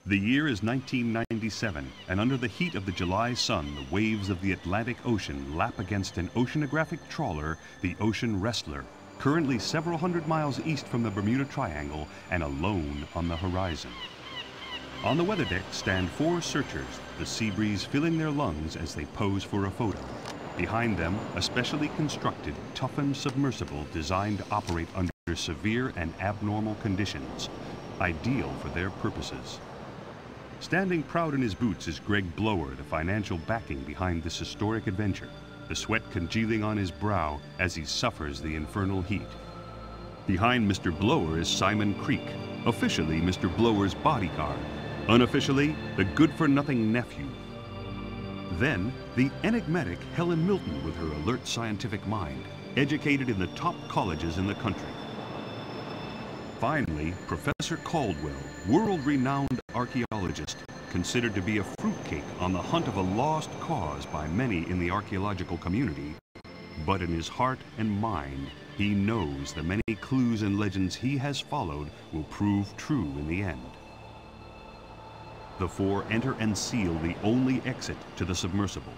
The year is 1997, and under the heat of the July sun, the waves of the Atlantic Ocean lap against an oceanographic trawler, the Ocean Wrestler, currently several hundred miles east from the Bermuda Triangle and alone on the horizon. On the weather deck stand 4 searchers, the sea breeze filling their lungs as they pose for a photo. Behind them, a specially constructed, toughened submersible designed to operate under severe and abnormal conditions, ideal for their purposes. Standing proud in his boots is Greg Blower, the financial backing behind this historic adventure, the sweat congealing on his brow as he suffers the infernal heat. Behind Mr. Blower is Simon Creek, officially Mr. Blower's bodyguard, unofficially the good-for-nothing nephew. Then, the enigmatic Helen Milton with her alert scientific mind, educated in the top colleges in the country. Finally, Professor Caldwell, world-renowned archaeologist, considered to be a fruitcake on the hunt of a lost cause by many in the archaeological community. But in his heart and mind, he knows the many clues and legends he has followed will prove true in the end. The 4 enter and seal the only exit to the submersible.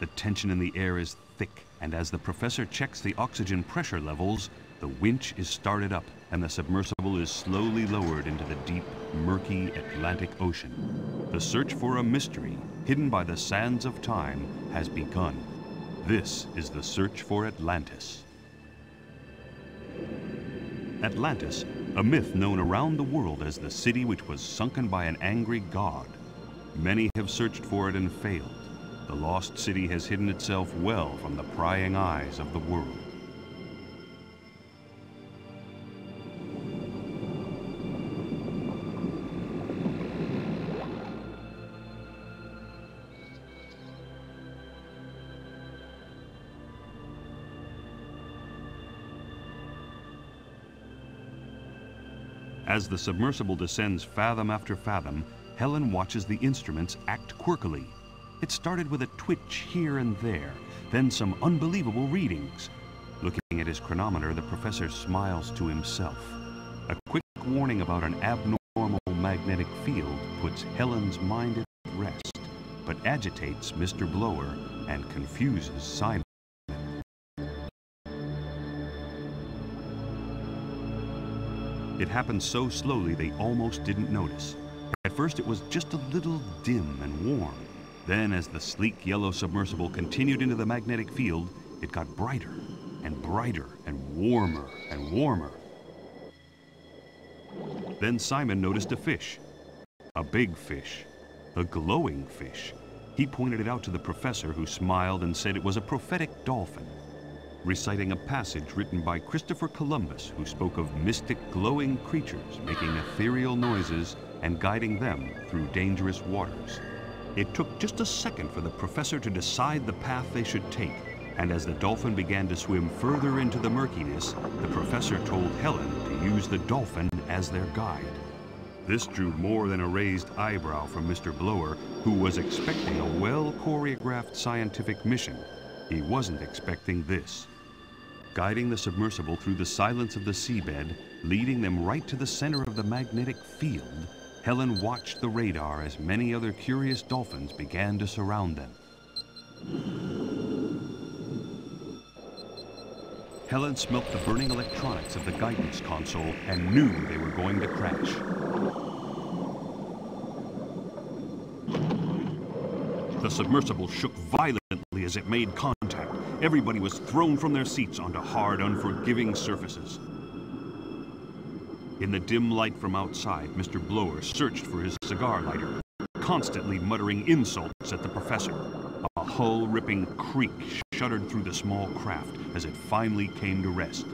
The tension in the air is thick, and as the professor checks the oxygen pressure levels, the winch is started up and the submersible is slowly lowered into the deep, murky Atlantic Ocean. The search for a mystery hidden by the sands of time has begun. This is the search for Atlantis. Atlantis, a myth known around the world as the city which was sunken by an angry god. Many have searched for it and failed. The lost city has hidden itself well from the prying eyes of the world. As the submersible descends fathom after fathom, Helen watches the instruments act quirkily. It started with a twitch here and there, then some unbelievable readings. Looking at his chronometer, the professor smiles to himself. A quick warning about an abnormal magnetic field puts Helen's mind at rest, but agitates Mr. Blower and confuses Simon. It happened so slowly they almost didn't notice. At first it was just a little dim and warm. Then as the sleek yellow submersible continued into the magnetic field, it got brighter and brighter and warmer and warmer. Then Simon noticed a fish. A big fish. A glowing fish. He pointed it out to the professor, who smiled and said it was a prophetic dolphin, reciting a passage written by Christopher Columbus, who spoke of mystic glowing creatures making ethereal noises and guiding them through dangerous waters. It took just a second for the professor to decide the path they should take, and as the dolphin began to swim further into the murkiness, the professor told Helen to use the dolphin as their guide. This drew more than a raised eyebrow from Mr. Blower, who was expecting a well-choreographed scientific mission. He wasn't expecting this. Guiding the submersible through the silence of the seabed, leading them right to the center of the magnetic field, Helen watched the radar as many other curious dolphins began to surround them. Helen smelt the burning electronics of the guidance console and knew they were going to crash. The submersible shook violently as it made contact. Everybody was thrown from their seats onto hard, unforgiving surfaces. In the dim light from outside, Mr. Blower searched for his cigar lighter, constantly muttering insults at the professor. A hull-ripping creak shuddered through the small craft as it finally came to rest.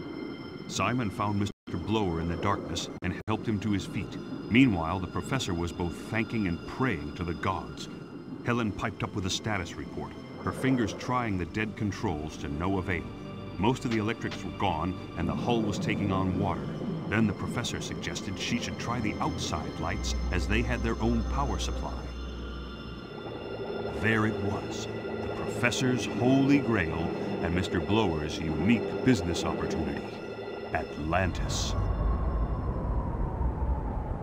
Simon found Mr. Blower in the darkness and helped him to his feet. Meanwhile, the professor was both thanking and praying to the gods. Helen piped up with a status report, her fingers trying the dead controls to no avail. Most of the electrics were gone, and the hull was taking on water. Then the professor suggested she should try the outside lights, as they had their own power supply. There it was, the professor's holy grail and Mr. Blower's unique business opportunity, Atlantis.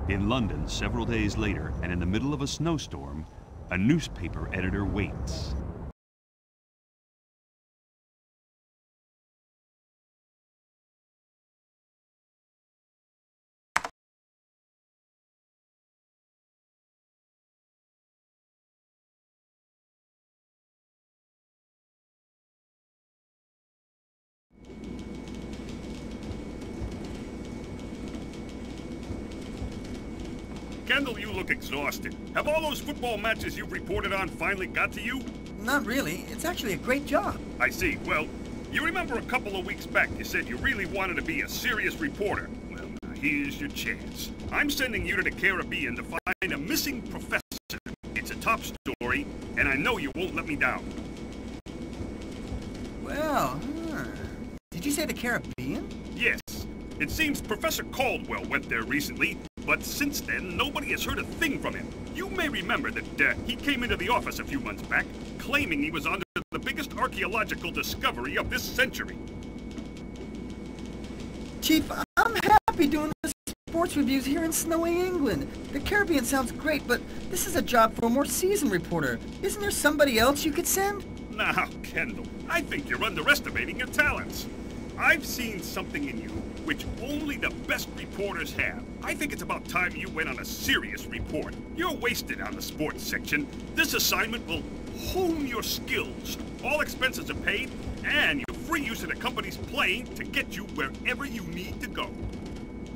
In London, several days later, and in the middle of a snowstorm, a newspaper editor waits. Kendall, you look exhausted. Have all those football matches you've reported on finally got to you? Not really. It's actually a great job. I see. Well, you remember a couple of weeks back you said you really wanted to be a serious reporter. Well, now here's your chance. I'm sending you to the Caribbean to find a missing professor. It's a top story, and I know you won't let me down. Well, did you say the Caribbean? Yes. It seems Professor Caldwell went there recently, but since then, nobody has heard a thing from him. You may remember that he came into the office a few months back, claiming he was onto the biggest archaeological discovery of this century. Chief, I'm happy doing the sports reviews here in snowy England. The Caribbean sounds great, but this is a job for a more seasoned reporter. Isn't there somebody else you could send? Now, Kendall, I think you're underestimating your talents. I've seen something in you which only the best reporters have. I think it's about time you went on a serious report. You're wasted on the sports section. This assignment will hone your skills. All expenses are paid, and you're free use of the company's plane to get you wherever you need to go.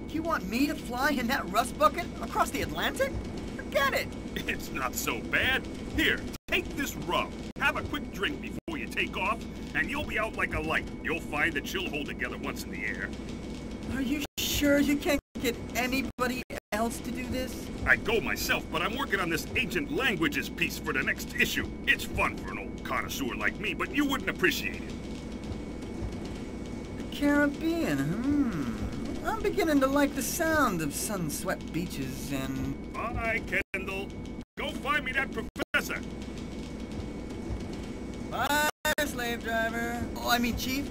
You want me to fly in that rust bucket across the Atlantic? Forget it! It's not so bad. Here, take this rum. Have a quick drink before you take off, and you'll be out like a light. You'll find that you'll hold together once in the air. Are you sure you can't get anybody else to do this? I'd go myself, but I'm working on this ancient languages piece for the next issue. It's fun for an old connoisseur like me, but you wouldn't appreciate it. The Caribbean, I'm beginning to like the sound of sun-swept beaches and... Bye, Kendall. Go find me that professor. Bye, slave driver. Oh, I mean, Chief.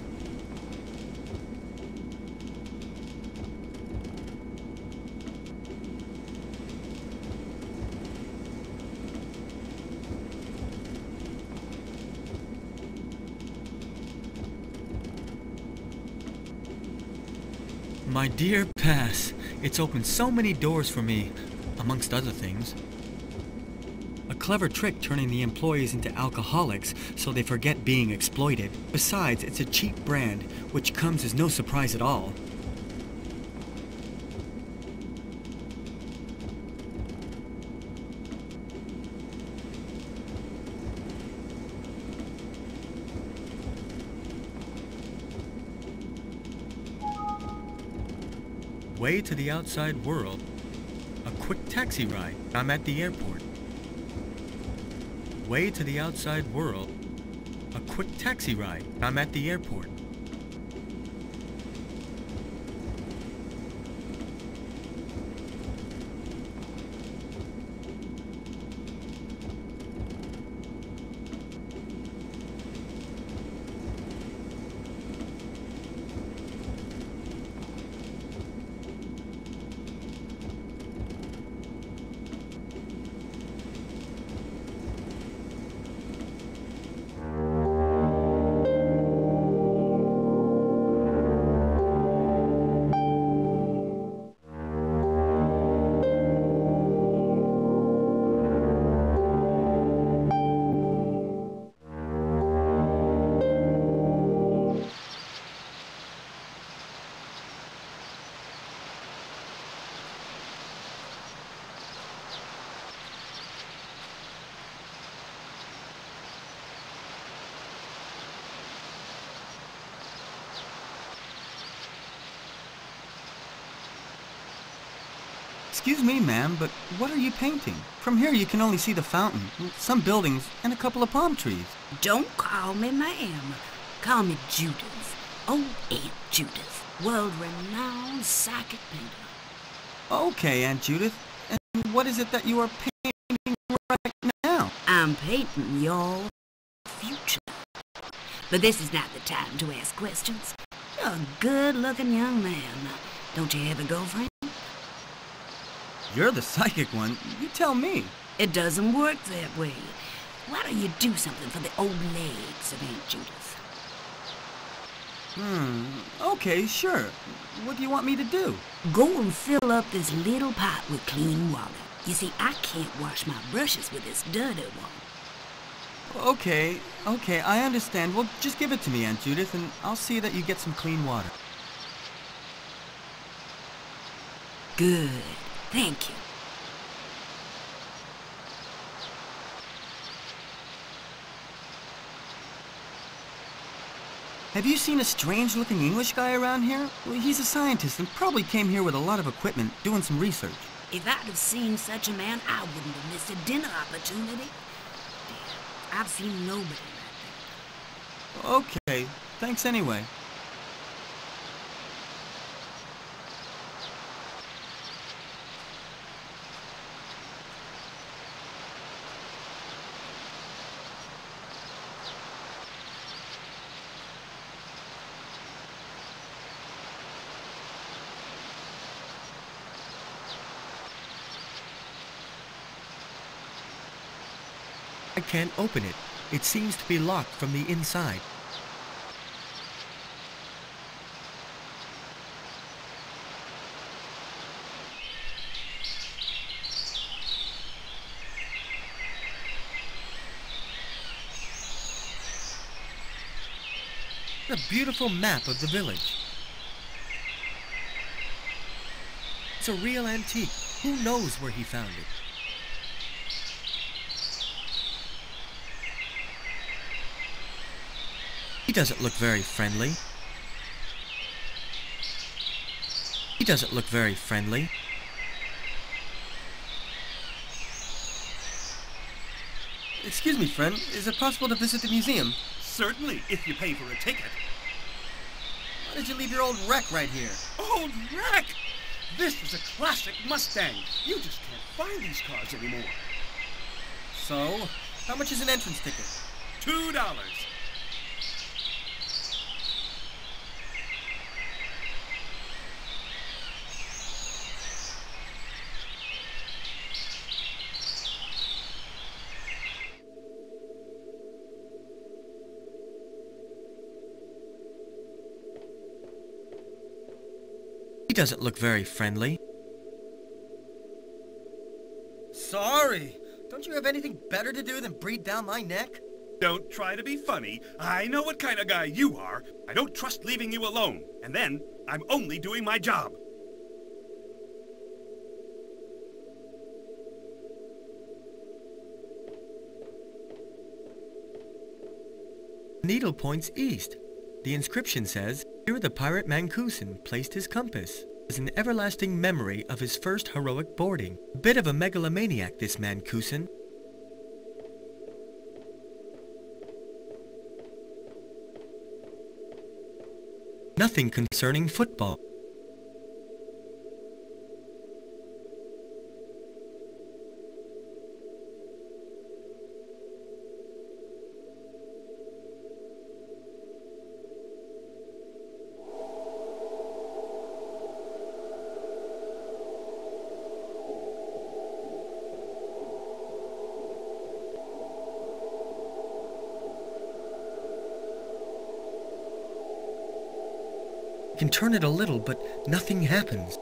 My dear Pass, it's opened so many doors for me, amongst other things. A clever trick turning the employees into alcoholics so they forget being exploited. Besides, it's a cheap brand, which comes as no surprise at all. Way to the outside world. A quick taxi ride. I'm at the airport. Way to the outside world. A quick taxi ride. I'm at the airport. Excuse me, ma'am, but what are you painting? From here you can only see the fountain, some buildings, and a couple of palm trees. Don't call me ma'am. Call me Judith. Old Aunt Judith. World-renowned psychic painter. Okay, Aunt Judith. And what is it that you are painting right now? I'm painting your future. But this is not the time to ask questions. You're a good-looking young man. Don't you have a girlfriend? You're the psychic one. You tell me. It doesn't work that way. Why don't you do something for the old legs of Aunt Judith? Okay, sure. What do you want me to do? Go and fill up this little pot with clean water. You see, I can't wash my brushes with this dirty one. Okay, I understand. Well, just give it to me, Aunt Judith, and I'll see that you get some clean water. Good. Thank you. Have you seen a strange-looking English guy around here? Well, he's a scientist and probably came here with a lot of equipment, doing some research. If I'd have seen such a man, I wouldn't have missed a dinner opportunity. I've seen nobody like that. Okay, thanks anyway. I can't open it. It seems to be locked from the inside. A beautiful map of the village. It's a real antique. Who knows where he found it? He doesn't look very friendly. He doesn't look very friendly. Excuse me, friend. Is it possible to visit the museum? Certainly, if you pay for a ticket. Why did you leave your old wreck right here? Old wreck! This is a classic Mustang. You just can't find these cars anymore. So, how much is an entrance ticket? $2. He doesn't look very friendly. Sorry. Don't you have anything better to do than breathe down my neck? Don't try to be funny. I know what kind of guy you are. I don't trust leaving you alone. And then, I'm only doing my job. The needle points east. The inscription says, "Here the pirate Mancuson placed his compass as an everlasting memory of his first heroic boarding." A bit of a megalomaniac, this Mancuson. Nothing concerning football. I can turn it a little, but nothing happens.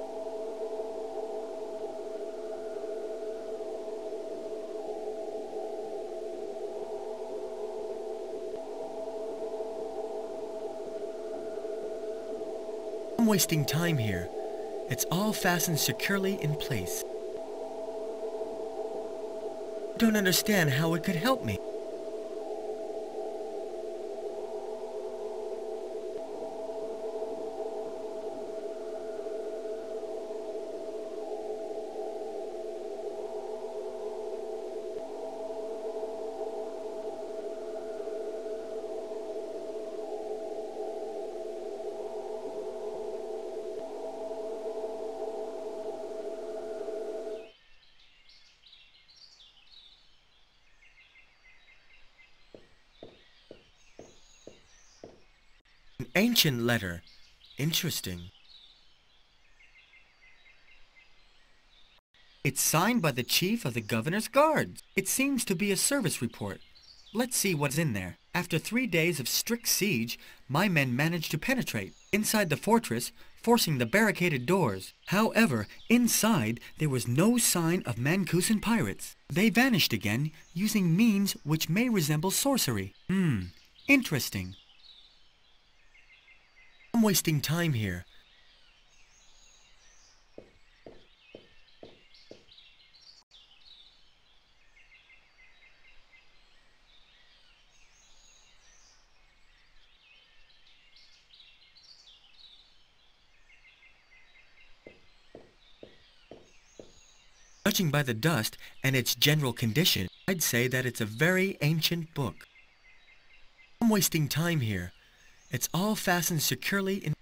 I'm wasting time here. It's all fastened securely in place. I don't understand how it could help me. An ancient letter. Interesting. It's signed by the chief of the governor's guards. It seems to be a service report. Let's see what's in there. After 3 days of strict siege, my men managed to penetrate inside the fortress, forcing the barricaded doors. However, inside there was no sign of Mancusan pirates. They vanished again, using means which may resemble sorcery. Interesting. I'm wasting time here. Judging by the dust and its general condition, I'd say that it's a very ancient book. I'm wasting time here. It's all fastened securely in...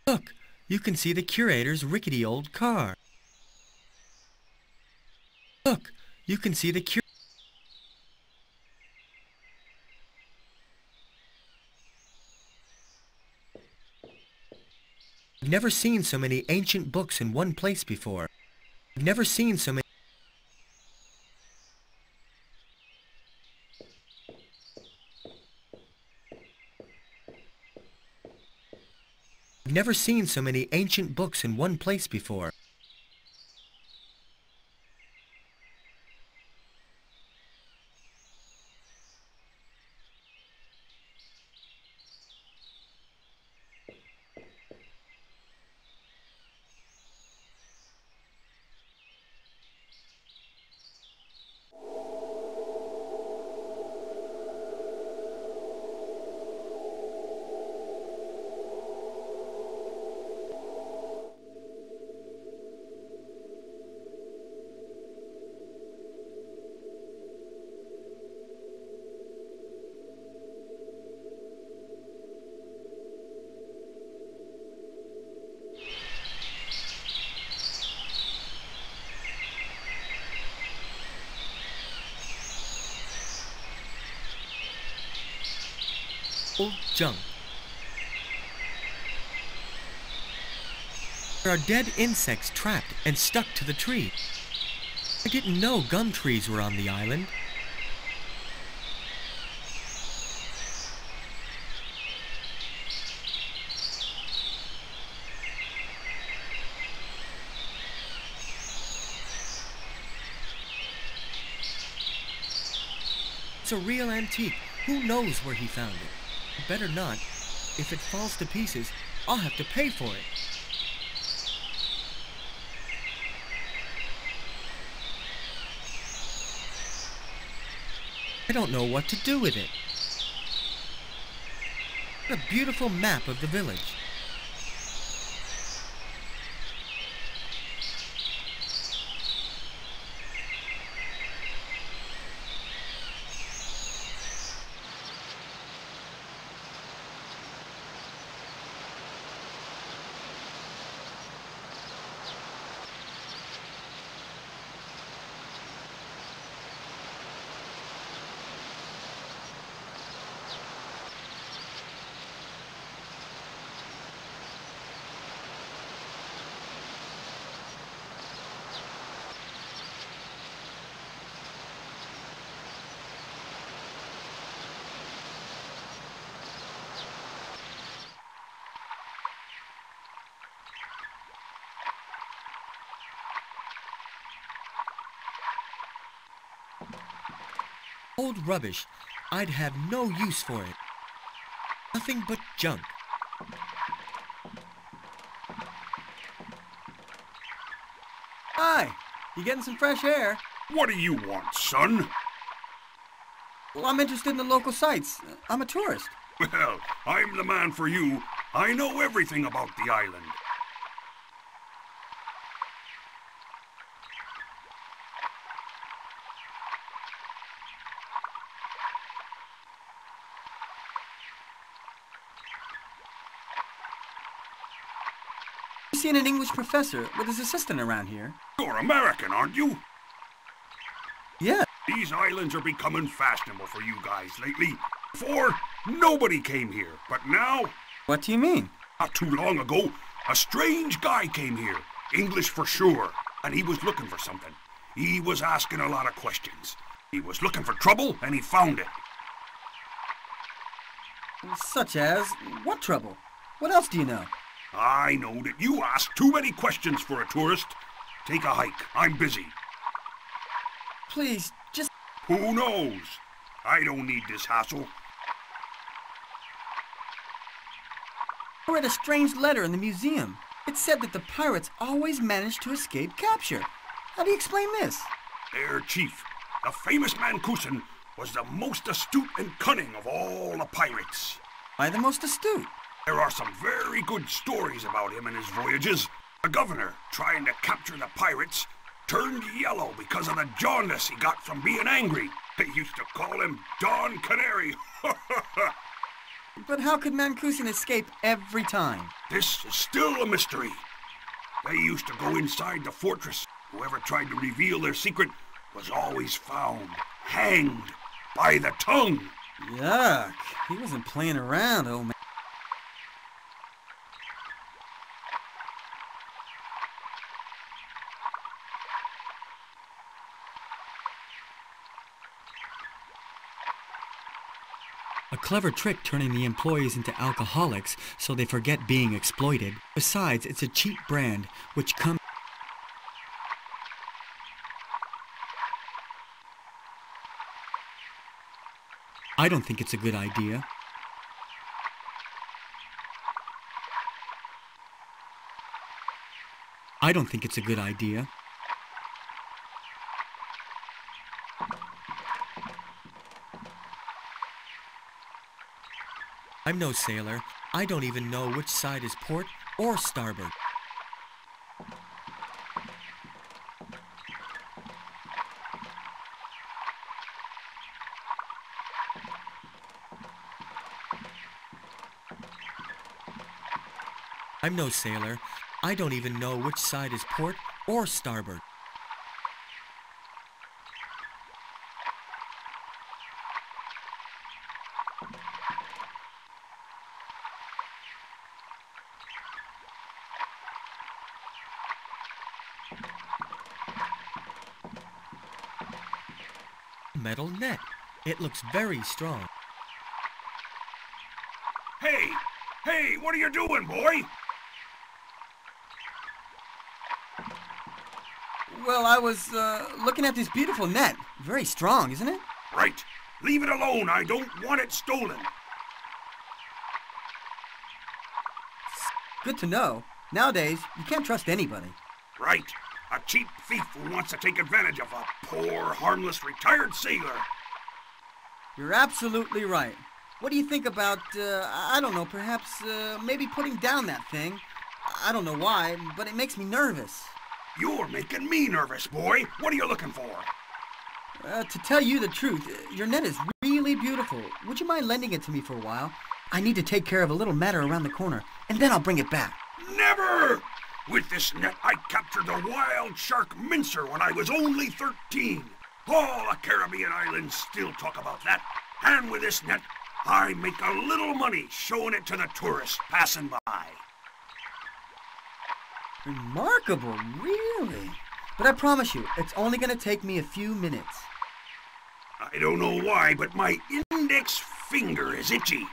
Look, you can see the curator's rickety old car. Look, you can see the I've never seen so many ancient books in one place before. I've never seen so many... I've never seen so many ancient books in one place before. Old junk. There are dead insects trapped and stuck to the tree. I didn't know gum trees were on the island. It's a real antique. Who knows where he found it? Better not. If it falls to pieces, I'll have to pay for it. I don't know what to do with it. What a beautiful map of the village. Old rubbish. I'd have no use for it. Nothing but junk. Hi! You getting some fresh air? What do you want, son? Well, I'm interested in the local sites. I'm a tourist. Well, I'm the man for you. I know everything about the island. seen an English professor with his assistant around here? You're American, aren't you? Yeah. These islands are becoming fashionable for you guys lately. Before, nobody came here, but now... What do you mean? Not too long ago, a strange guy came here. English for sure. And he was looking for something. He was asking a lot of questions. He was looking for trouble, and he found it. Such as? What trouble? What else do you know? I know that you ask too many questions for a tourist. Take a hike. I'm busy. Please, just... Who knows? I don't need this hassle. I read a strange letter in the museum. It said that the pirates always managed to escape capture. How do you explain this? Their chief, the famous Mancuson, was the most astute and cunning of all the pirates. Why the most astute? There are some very good stories about him and his voyages. The governor, trying to capture the pirates, turned yellow because of the jaundice he got from being angry. They used to call him Don Canary. But how could Mancuson escape every time? This is still a mystery. They used to go inside the fortress. Whoever tried to reveal their secret was always found, hanged by the tongue. Yuck. He wasn't playing around, oh man. A clever trick turning the employees into alcoholics so they forget being exploited. Besides, it's a cheap brand, which comes... I don't think it's a good idea. I don't think it's a good idea. I'm no sailor. I don't even know which side is port or starboard. I'm no sailor. I don't even know which side is port or starboard. Metal net. It looks very strong. Hey! Hey, what are you doing, boy? Well, I was, looking at this beautiful net. Very strong, isn't it? Right. Leave it alone. I don't want it stolen. Good to know. Nowadays, you can't trust anybody. Right. A cheap thief who wants to take advantage of a poor, harmless, retired sailor. You're absolutely right. What do you think about, I don't know, perhaps, maybe putting down that thing? I don't know why, but it makes me nervous. You're making me nervous, boy. What are you looking for? To tell you the truth, your net is really beautiful. Would you mind lending it to me for a while? I need to take care of a little matter around the corner, and then I'll bring it back. Never! With this net, I captured the wild shark mincer when I was only 13. All the Caribbean islands still talk about that. And with this net, I make a little money showing it to the tourists passing by. Remarkable, really. But I promise you, it's only going to take me a few minutes. I don't know why, but my index finger is itchy.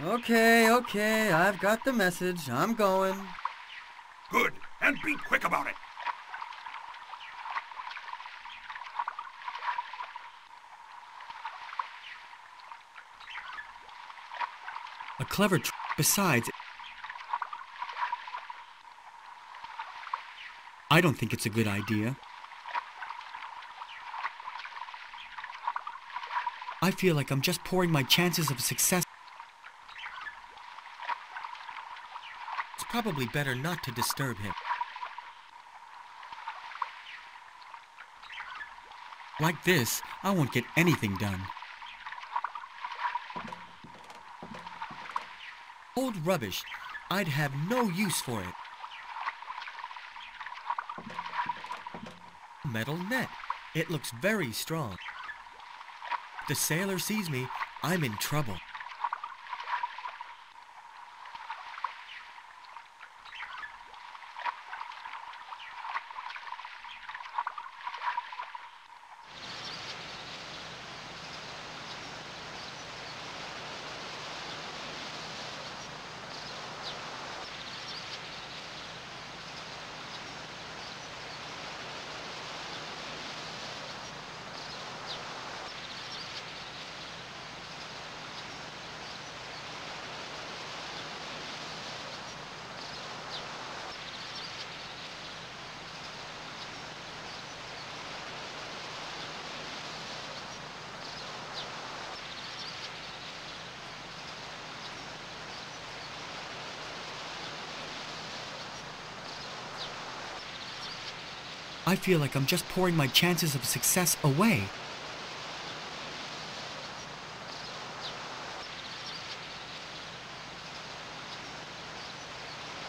Okay, I've got the message. I'm going. Good, and be quick about it. A clever trick. Besides, I don't think it's a good idea. I feel like I'm just pouring my chances of success. It's probably better not to disturb him. Like this, I won't get anything done. Old rubbish. I'd have no use for it. metal net. It looks very strong. If the sailor sees me, I'm in trouble. I feel like I'm just pouring my chances of success away.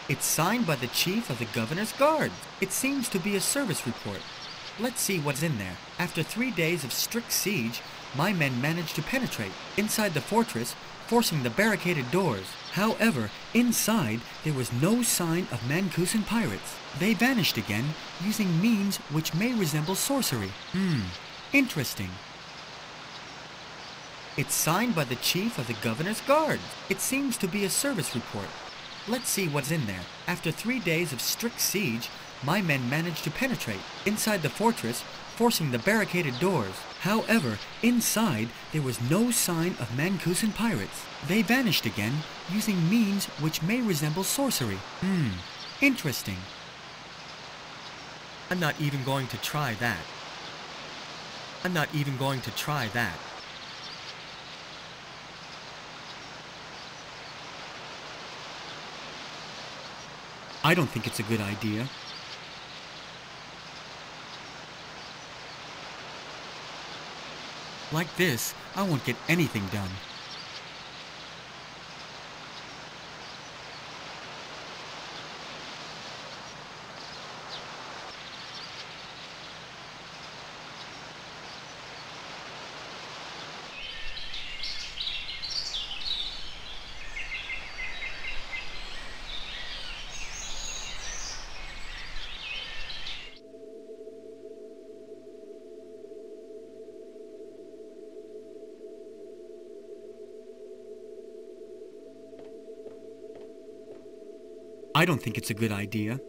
It's signed by the chief of the governor's guard. It seems to be a service report. Let's see what's in there. After 3 days of strict siege, my men managed to penetrate inside the fortress, forcing the barricaded doors. However, inside there was no sign of Mancusan pirates. They vanished again, using means which may resemble sorcery. Interesting. It's signed by the chief of the governor's guard. It seems to be a service report. Let's see what's in there. After 3 days of strict siege, my men managed to penetrate inside the fortress, forcing the barricaded doors. However, inside there was no sign of Mancusan pirates. They vanished again, using means which may resemble sorcery. Interesting. I'm not even going to try that. I'm not even going to try that. I don't think it's a good idea. Like this, I won't get anything done. I don't think it's a good idea.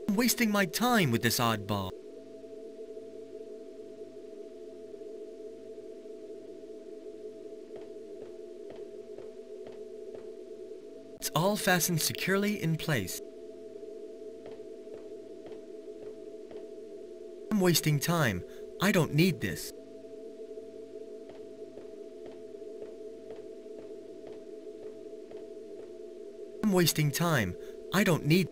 I'm wasting my time with this oddball. It's all fastened securely in place. I'm wasting time. I don't need this. I'm wasting time. I don't need...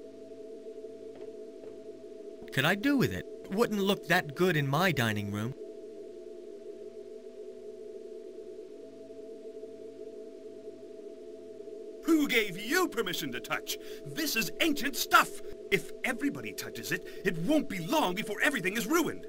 What could I do with it? It wouldn't look that good in my dining room. Who gave you permission to touch? This is ancient stuff. If everybody touches it, it won't be long before everything is ruined.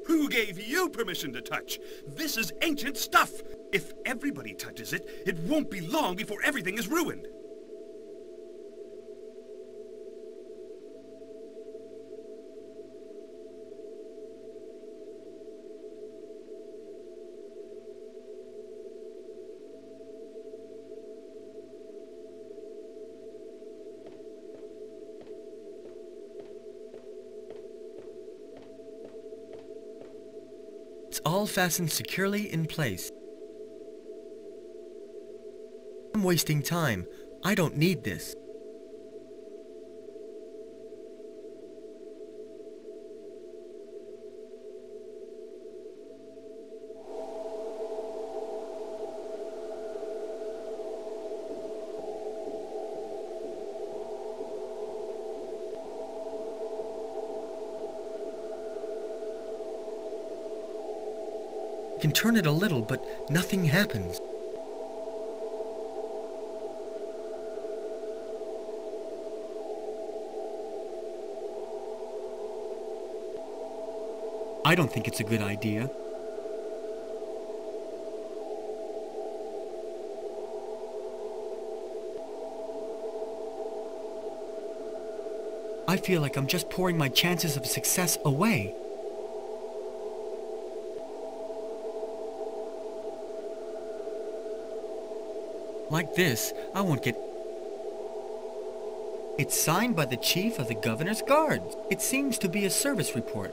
Who gave you permission to touch? This is ancient stuff. If everybody touches it, it won't be long before everything is ruined. It's all fastened securely in place. I'm wasting time. I don't need this. I can turn it a little, but nothing happens. I don't think it's a good idea. I feel like I'm just pouring my chances of success away. Like this, I won't get... It's signed by the chief of the governor's guards. It seems to be a service report.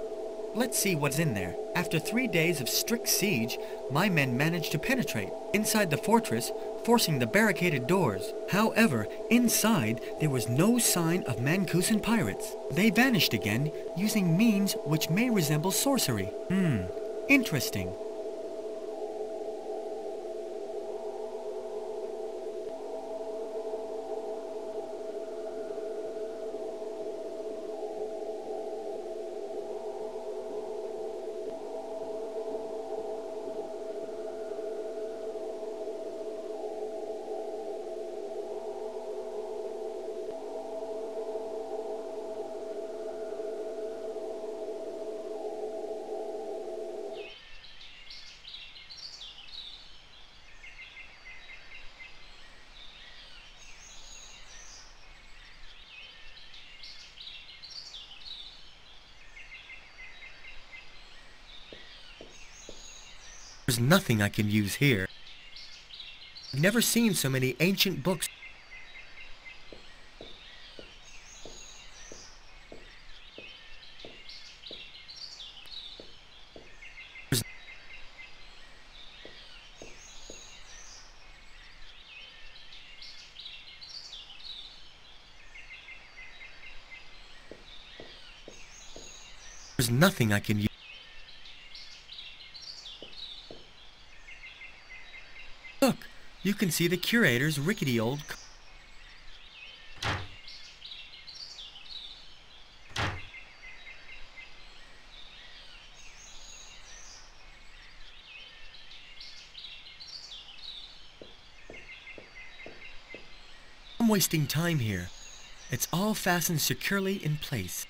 Let's see what's in there. After 3 days of strict siege, my men managed to penetrate inside the fortress, forcing the barricaded doors. However, inside, there was no sign of Mancusan pirates. They vanished again, using means which may resemble sorcery. Interesting. There's nothing I can use here. I've never seen so many ancient books. There's nothing I can use. Look, you can see the curator's rickety old... I'm wasting time here. It's all fastened securely in place.